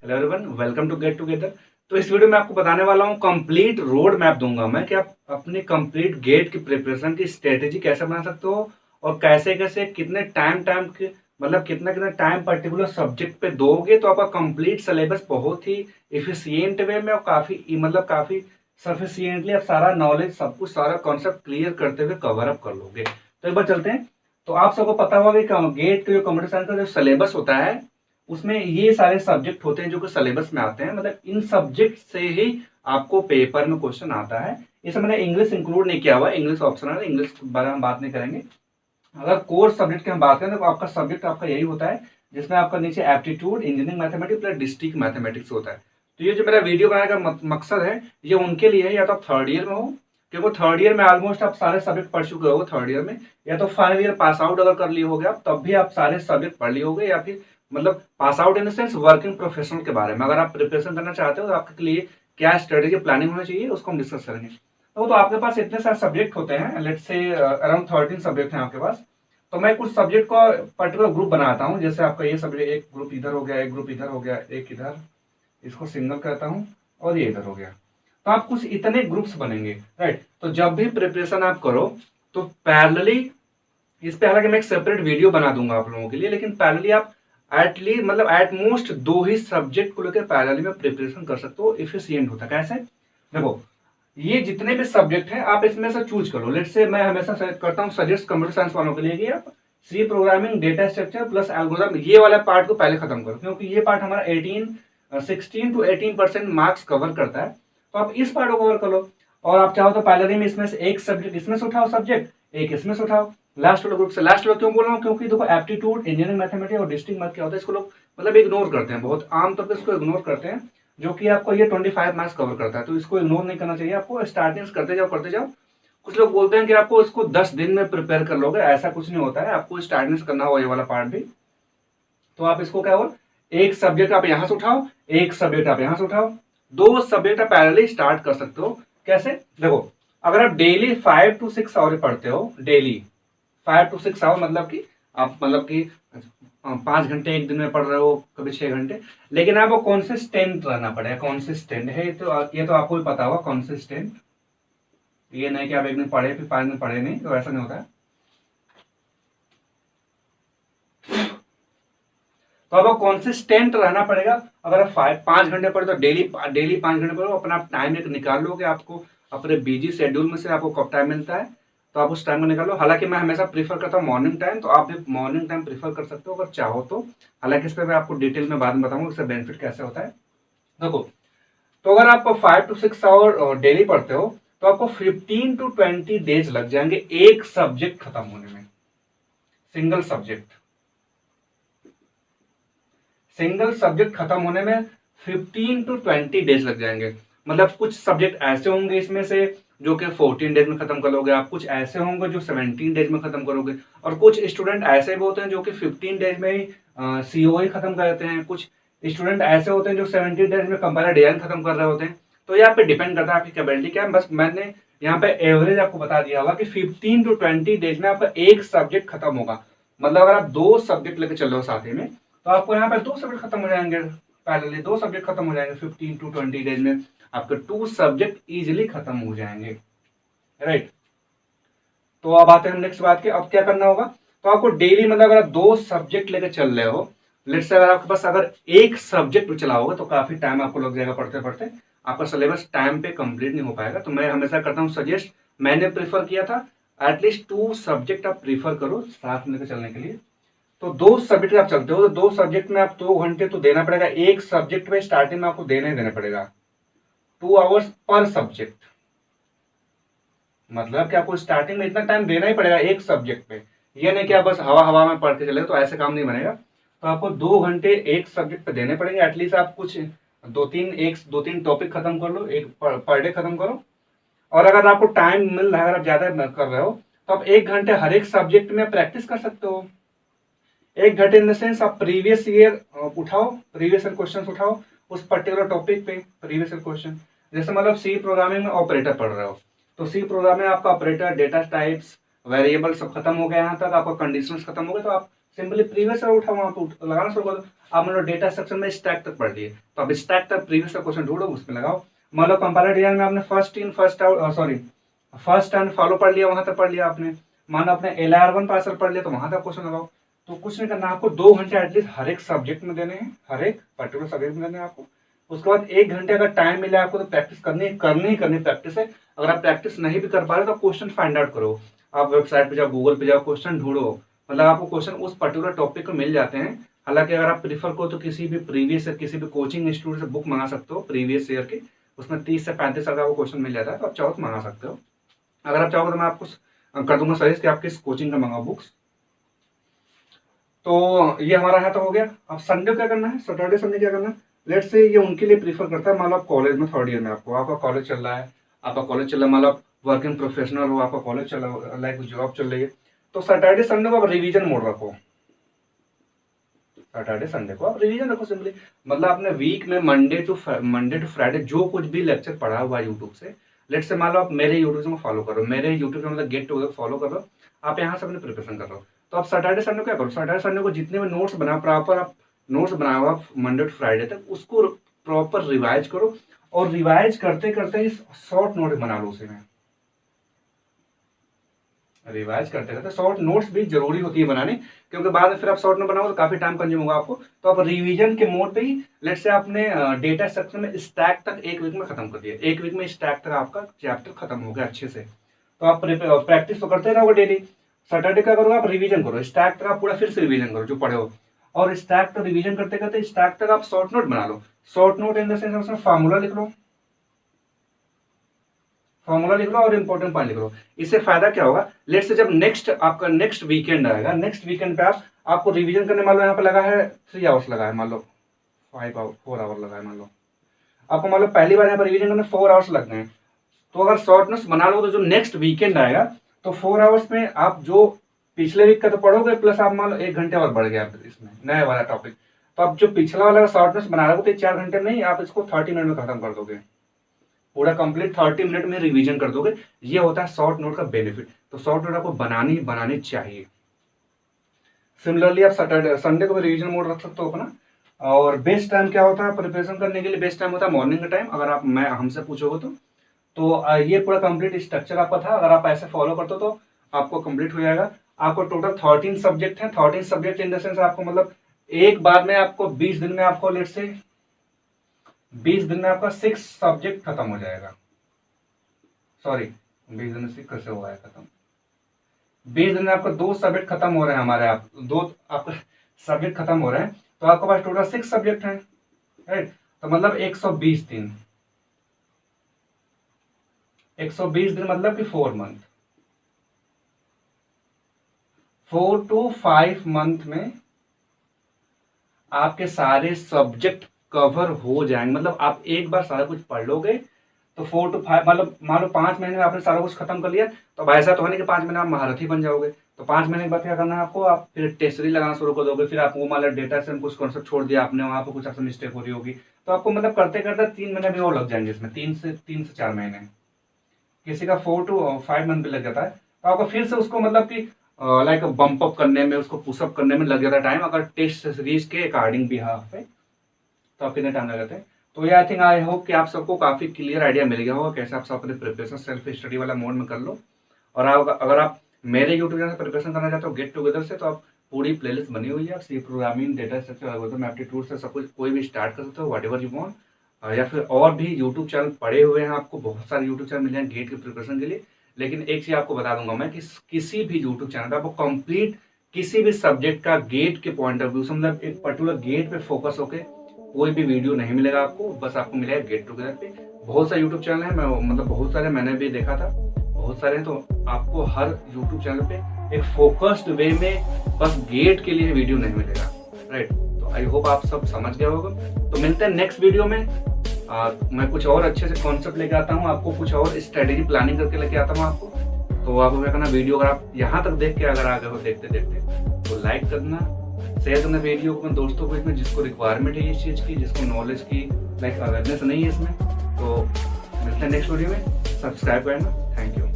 Hello everyone, welcome to get together. तो इस video में आपको बताने वाला हूँ, कंप्लीट रोड मैप दूंगा मैं कि आप अपनी कंप्लीट गेट की प्रिपरेशन की स्ट्रेटेजी कैसे बना सकते हो और कैसे कैसे कितने टाइम टाइम के मतलब कितना कितना टाइम पर्टिकुलर सब्जेक्ट पे दोगे तो आपका कंप्लीट सिलेबस बहुत ही इफिशियंट वे में और काफी सफिशियंटली आप सारा नॉलेज सब कुछ सारा कॉन्सेप्ट क्लियर करते हुए कवर अप कर लोगे। तो एक बार चलते हैं। तो आप सबको पता होगा कि गेट के जो कंप्यूटर साइंस का जो सिलेबस होता है उसमें ये सारे सब्जेक्ट होते हैं जो कि सिलेबस में आते हैं। मतलब इन सब्जेक्ट से ही आपको पेपर में क्वेश्चन आता है। इसे मैंने इंग्लिश इंक्लूड नहीं किया हुआ, इंग्लिश ऑप्शनल है, इंग्लिश के बारे में बात नहीं करेंगे। अगर कोर सब्जेक्ट की हम बात करें तो आपका सब्जेक्ट आपका यही होता है जिसमें आपका नीचे aptitude, engineering mathematics plus district mathematics होता है। तो ये जो मेरा वीडियो बनाने का मकसद है ये उनके लिए है, या तो आप थर्ड ईयर में हो, क्योंकि थर्ड ईयर में ऑलमोस्ट आप सारे सब्जेक्ट पढ़ चुके हो थर्ड ईयर में, या तो फाइनल ईयर पास आउट अगर कर लिए होगे आप तब भी आप सारे सब्जेक्ट पढ़ लिए होगे, या फिर मतलब pass out in the sense working professional के बारे में अगर आप प्रिपरेशन करना चाहते हो तो आपके लिए क्या स्ट्रेटेजी प्लानिंग होना चाहिए उसको हम डिस्कस करेंगे। तो आपके पास इतने सारे सब्जेक्ट होते हैं, लेट्स से अराउंड 13 सब्जेक्ट हैं आपके पास। तो मैं कुछ सब्जेक्ट को पर्टिकुलर ग्रुप बनाता हूँ, जैसे आपका ये सब्जेक्ट एक ग्रुप इधर हो गया, एक ग्रुप इधर हो गया, एक इधर, इसको सिंगल कहता हूँ, और ये इधर हो गया। तो आप कुछ इतने ग्रुप्स बनेंगे, राइट। तो जब भी प्रिपरेशन आप करो तो पैरेलली इस पे हालांकि मैं एक सेपरेट वीडियो बना दूंगा आप लोगों के लिए, लेकिन पैरेलली आप एट मोस्ट दो ही सब्जेक्ट को लेकर पैरेलली में प्रिपरेशन कर सकते हो। इफिशियंट होता है कैसे, देखो ये जितने भी सब्जेक्ट हैं आप इसमें से चूज करो। लेट से मैं हमेशा करता हूँ सजेस्ट कंप्यूटर साइंस वालों के लिए कि आप C programming, data structure plus algorithm ये वाला पार्ट को पहले खत्म करो, क्योंकि ये पार्ट हमारा 16 to 18% मार्क्स कवर करता है। तो आप इस पार्ट को कवर कर लो, और आप चाहो तो पैरेलली में इसमें से एक सब्जेक्ट इसमें से उठाओ, सब्जेक्ट एक इसमें से उठाओ, लास्ट वाले ग्रुप से। लास्ट वाला क्यों बोल रहा हूँ, क्योंकि देखो एप्टीट्यूड, इंजीनियरिंग मैथमेटिक्स और डिस्ट्रिक्ट मैथ क्या होता है इसको लोग मतलब इग्नोर करते हैं, बहुत आमतौर पर इसको इग्नोर करते हैं, जो कि आपको ये 25 मार्क्स कवर करता है। तो इसको इग्नोर नहीं करना चाहिए, आपको स्टार्टिंग करते जाओ करते जाओ। कुछ लोग बोलते हैं कि आपको इसको 10 दिन में प्रिपेयर कर लोगे, ऐसा कुछ नहीं होता है, आपको स्टार्टिंग करना होगा ये वाला पार्ट भी। तो आप इसको क्या हो, एक सब्जेक्ट आप यहां से उठाओ, एक सब्जेक्ट आप यहां से उठाओ, दो सब्जेक्ट आप पैरेलली स्टार्ट कर सकते हो। कैसे, देखो अगर आप डेली 5 to 6 आवर पढ़ते हो, डेली 5 to 6 आवर मतलब कि आप 5 घंटे एक दिन में पढ़ रहे हो, कभी 6 घंटे, लेकिन आपको कॉन्सिस्टेंट रहना पड़ेगा। कॉन्सिस्टेंट है तो ये तो आपको भी पता होगा कॉन्सिस्टेंट, ये नहीं कि आप एक दिन पढ़े फिर 5 दिन पढ़े नहीं, तो ऐसा नहीं होता है। तो आपको कॉन्सिस्टेंट रहना पड़ेगा। अगर आप 5 घंटे पढ़े तो डेली डेली 5 घंटे पढ़ो, अपना टाइम एक निकाल लो कि आपको अपने बिजी शेड्यूल में से आपको कब टाइम मिलता है, तो आप उस टाइम को निकालो। हालांकि मैं हमेशा प्रीफर करता हूँ मॉर्निंग टाइम, तो आप भी मॉर्निंग टाइम प्रीफर कर सकते हो अगर चाहो तो। हालांकि इस पर मैं आपको डिटेल में बाद में बताऊंगा इसका बेनिफिट कैसे होता है। देखो, तो अगर आप 5 to 6 आवर डेली पढ़ते हो तो आपको 15 to 20 डेज लग जाएंगे एक सब्जेक्ट खत्म होने में। सिंगल सब्जेक्ट खत्म होने में 15 to 20 डेज लग जाएंगे। मतलब कुछ सब्जेक्ट ऐसे होंगे इसमें से जो कि 14 डेज में खत्म कर लोगे आप, कुछ ऐसे होंगे जो 17 डेज में खत्म करोगे, और कुछ स्टूडेंट ऐसे भी होते हैं जो कि 15 डेज में ही सीओई खत्म कर देते हैं, कुछ स्टूडेंट ऐसे होते हैं जो 17 डेज में कंपाइलर डिजाइन खत्म कर रहे होते हैं। तो यहाँ पे डिपेंड करता है आपकी कैपेबिलिटी क्या है। बस मैंने यहाँ पे एवरेज आपको बता दिया होगा कि 15 to 20 डेज में आपका एक सब्जेक्ट खत्म होगा। मतलब अगर आप दो सब्जेक्ट लेके चल रहे हो साथ में तो आपको यहाँ पे दो सब्जेक्ट खत्म हो जाएंगे, पैरेलली दो सब्जेक्ट खत्म हो जाएंगे 15 to 20 डेज में, आपके 2 सब्जेक्ट इजिली खत्म हो जाएंगे, राइट। तो अब आते हैं नेक्स्ट बात के, अब क्या करना होगा। तो आपको डेली मतलब अगर आप दो सब्जेक्ट लेकर चल रहे हो, लेट्स से अगर आपके पास अगर एक सब्जेक्ट चलाओगे तो काफी टाइम आपको लग जाएगा पढ़ते पढ़ते, आपका सिलेबस टाइम पे कंप्लीट नहीं हो पाएगा। तो मैं हमेशा करता हूँ सजेस्ट, मैंने प्रीफर किया था एटलीस्ट 2 सब्जेक्ट आप प्रीफर करो साथ में लेकर चलने के लिए। तो दो सब्जेक्ट आप चलते हो तो दो सब्जेक्ट में आप 2 घंटे तो देना पड़ेगा, एक सब्जेक्ट में स्टार्टिंग में आपको देना ही देना पड़ेगा 2 आवर्स पर सब्जेक्ट। मतलब कि आपको स्टार्टिंग में इतना टाइम देना ही पड़ेगा एक सब्जेक्ट पे, ये नहीं कि आप बस हवा हवा में पढ़ के चले, तो ऐसे काम नहीं बनेगा। तो आपको 2 घंटे एक सब्जेक्ट पे देने पड़ेंगे एटलीस्ट। आप कुछ दो तीन टॉपिक खत्म कर लो, एक पर डे खत्म करो। और अगर आपको टाइम मिल रहा है, अगर आप ज्यादा कर रहे हो तो आप 1 घंटे हर एक सब्जेक्ट में प्रैक्टिस कर सकते हो। 1 घंटे इन द सेंस आप प्रीवियस ईयर उठाओ, प्रीवियस ईयर क्वेश्चन उठाओ उस पर्टिकुलर टॉपिक पे, प्रीवियस ईयर क्वेश्चन। जैसे मतलब सी प्रोग्रामिंग में ऑपरेटर पढ़ रहे हो, तो सी प्रोग्राम में आपका ऑपरेटर, डेटा टाइप्स, वेरिएबल सब खत्म हो गया, यहाँ तक आपका कंडीशंस खत्म हो गए, तो आप सिंपली प्रीवियस ईयर उठा वहाँ पे लगाना शुरू कर दो। आप मतलब डेटा सेक्शन में स्टैक तक पढ़ लिए, तो अब स्टैक तक प्रीवियस क्वेश्चन ढूंढो, उसमें लगाओ। मान लो कंपाइलर डिजाइन में आपने फर्स्ट एंड फॉलो पढ़ लिया, वहां तक पढ़ लिया आपने। मान लो आपने LR1 पार्सल पढ़ लिया, तो वहां तक क्वेश्चन लगाओ। तो कुछ नहीं करना, आपको 2 घंटे एटलीस्ट हर एक सब्जेक्ट में देने हैं, हर एक पर्टिकुलर सब्जेक्ट में देने हैं आपको। उसके बाद 1 घंटे अगर टाइम मिले आपको तो प्रैक्टिस करनी प्रैक्टिस है। अगर आप प्रैक्टिस नहीं भी कर पा रहे तो क्वेश्चन फाइंड आउट करो, आप वेबसाइट पे जाओ, गूगल पे जाओ, क्वेश्चन ढूंढो, मतलब आपको क्वेश्चन उस पर्टिकुलर टॉपिक को मिल जाते हैं। हालांकि अगर आप प्रीफर करो तो किसी भी प्रीवियस ईयर किसी भी कोचिंग इंस्टीट्यूट से बुक मंगा सकते हो प्रीवियस ईयर की, उसमें 30 से 35 साल का वो क्वेश्चन मिल जाता है, तो आप चाहो तो मंगा सकते हो। अगर आप चाहोगे तो मैं आपको कर दूंगा सजेस्ट कि आप किस कोचिंग का मंगाओ बुक्स। तो ये हमारा है तो हो गया। अब संडे क्या करना है, सैटरडे संडे क्या करना है, लेट्स से ये उनके लिए प्रीफर करता है। मान लो आप कॉलेज में 3rd ईयर में, आपका कॉलेज चल रहा है, मान लो आप वर्किंग प्रोफेशनल हो, आपका कॉलेज चल रहा है, लाइक जॉब चल रही है, तो सैटरडे संडे को आप रिवीजन मोड रखो। सैटरडे संडे को आप रिवीजन रखो सिंपली। मतलब आपने वीक में मंडे टू फ्राइडे जो कुछ भी लेक्चर पढ़ा हुआ है यूट्यूब से, लेट्स से मान लो आप मेरे यूट्यूब से फॉलो करो, मेरे यूट्यूब से मतलब गेट टूगेदर फॉलो कर लो, आप यहाँ से अपनी प्रिपरेशन कर लो। तो आप सैटरडे संडे क्या करो, सैटरडे संडे को जितने भी नोट्स बना प्रॉपर आप नोट्स बनाए हो आप मंडे टू फ्राइडे तक, उसको प्रॉपर रिवाइज करो। और रिवाइज करते करते ही शॉर्ट नोट बना लो उसी में। रिवाइज करते रहते, शॉर्ट नोट्स भी जरूरी होती है बनाने, क्योंकि बाद में फिर आप शॉर्ट नोट बनाओ तो काफी टाइम कंज्यूम होगा आपको। तो आप रिवीजन के मोड पे ही, लेट्स से आपने डेटा स्ट्रक्चर में स्टैक तक 1 वीक में खत्म कर दिया, 1 वीक में स्टैक तक आपका चैप्टर खत्म हो गया अच्छे से। तो आप प्रैक्टिस तो करते रहोगे डेली। सैटरडे क्या करोगे, आप रिवीजन करो, स्टैक तक आप पूरा फिर से रिवीजन करो जो पढ़े हो, और स्टैक तक रिवीजन करते करते स्टैक तक आप शॉर्ट नोट बना लो। Short note in the sense उसमें फार्मूला लिख लो, और इंपॉर्टेंट पॉइंट लिख लो। इससे फायदा क्या होगा, लेट्स से जब आपका नेक्स्ट वीकेंड आएगा, नेक्स्ट वीकेंड पे आपको रिवीजन करने, मान लो यहाँ पे लगा है 3 आवर्स लगा है, मान लो 4 आवर लगा है, मान लो आपको मान लो पहली बार यहाँ पर रिवीजन करने 4 आवर्स लग गए। तो अगर शॉर्ट नोट्स बना लो तो जो नेक्स्ट वीकेंड आएगा तो 4 आवर्स में आप जो पिछले वीक का तो पढ़ोगे, प्लस आप मान लो 1 घंटे और बढ़ गया इसमें नया वाला टॉपिक। तो आप जो पिछला वाला शॉर्ट नोट्स बना रहे हो तो 4 घंटे में ही आप इसको 30 मिनट में खत्म कर दोगे, पूरा कंप्लीट 30 मिनट में रिवीजन कर दोगे। ये होता है शॉर्ट नोट का बेनिफिट। तो शॉर्ट नोट आपको बनानी चाहिए। सिमिलरली आप सैटरडे संडे को भी रिवीजन मोड रख सकते हो अपना। और बेस्ट टाइम क्या होता है प्रिपरेशन करने के लिए, बेस्ट टाइम होता है मॉर्निंग का टाइम। अगर आप हमसे पूछोगे तो ये पूरा कंप्लीट स्ट्रक्चर आपका था, अगर आप ऐसे फॉलो करते हो तो आपको कंप्लीट हो जाएगा। आपको टोटल 13 सब्जेक्ट हैं, 13 सब्जेक्ट इन द सेंस आपको मतलब एक बार में आपको 20 दिन में आपको लेट्स से 20 दिन में आपका 6 सब्जेक्ट खत्म हो जाएगा। सॉरी 20 दिन में 6 कैसे हुआ है खत्म, 20 दिन में आपका 2 सब्जेक्ट खत्म हो रहे हैं हमारे, आपका सब्जेक्ट खत्म हो रहे हैं। तो आपके पास टोटल 6 सब्जेक्ट हैं, राइट। तो मतलब 120 दिन, 120 दिन मतलब कि 4 मंथ, 4 to 5 मंथ में आपके सारे सब्जेक्ट कवर हो जाएंगे। मतलब आप एक बार सारा कुछ पढ़ लोगे तो 4 to 5 मतलब मान लो 5 महीने में आपने सारा कुछ खत्म कर लिया। तो अब ऐसा तो है नहीं कि 5 महीने आप महारथी बन जाओगे। तो 5 महीने के बाद क्या करना है आपको, आप फिर टेस्ट सीरीज लगाना शुरू कर दोगे। फिर आपको मान लो डेटा से कुछ कॉन्सेप्ट छोड़ दिया आपने, वहां पर कुछ आपसे मिस्टेक हो रही होगी, तो आपको मतलब करते करते 3 महीने भी और लग जाएंगे इसमें, 3 से 4 महीने, किसी का 4 to 5 मंथ भी लग जाता है। तो आपको फिर से उसको मतलब कि लाइक बम्प अप करने में, उसको पुशअप करने में लग जाता है टाइम, अगर टेस्ट सीरीज के अकॉर्डिंग भी हाँ पे, तो आप कितने टाइम लग जाते हैं। तो ये आई होप कि आप सबको काफी क्लियर आइडिया मिल गया होगा कैसे आप सब अपने प्रिपरेशन सेल्फ स्टडी वाला मोड में कर लो। और अगर आप मेरे यूट्यूब चैनल से प्रिपरेशन करना चाहते हो गेट टुगेदर से, तो आप पूरी प्लेलिस्ट बनी हुई है, आप C programming, data structure, algorithm, aptitude से सब कुछ कोई भी स्टार्ट कर सकते हो, व्हाटएवर यू वांट। या फिर और भी यूट्यूब चैनल पड़े हुए हैं, आपको बहुत सारे यूट्यूब चैनल मिल जाएंगे गेट के प्रिपरेशन के लिए। लेकिन एक चीज आपको बता दूंगा मैं कि किसी भी यूट्यूब चैनल पर आपको कंप्लीट किसी भी सब्जेक्ट का गेट के पॉइंट ऑफ व्यू से, मतलब एक पर्टिकुलर गेट पे फोकस होकर कोई भी वीडियो नहीं मिलेगा आपको, बस आपको मिलेगा गेट टुगेदर पे। बहुत सारे यूट्यूब चैनल है, मैं मतलब बहुत सारे मैंने भी देखा था, बहुत सारे हैं। तो आपको हर यूट्यूब चैनल पे एक फोकस्ड वे में बस गेट के लिए वीडियो नहीं मिलेगा, राइट। तो आई होप आप सब समझ गए होगा। तो मिलते हैं नेक्स्ट वीडियो में। मैं कुछ और अच्छे से कॉन्सेप्ट लेके आता हूँ आपको, कुछ और स्ट्रेटेजी प्लानिंग करके लेके आता हूँ आपको। तो आप क्या करना, वीडियो अगर आप यहाँ तक देख के अगर आ गए हो देखते देखते, तो लाइक करना, शेयर करना वीडियो को दोस्तों को, इसमें जिसको रिक्वायरमेंट है इस चीज़ की, जिसको नॉलेज की लाइक अवेयरनेस नहीं है इसमें। तो मिलते हैं नेक्स्ट वीडियो में, सब्सक्राइब करना। Thank you.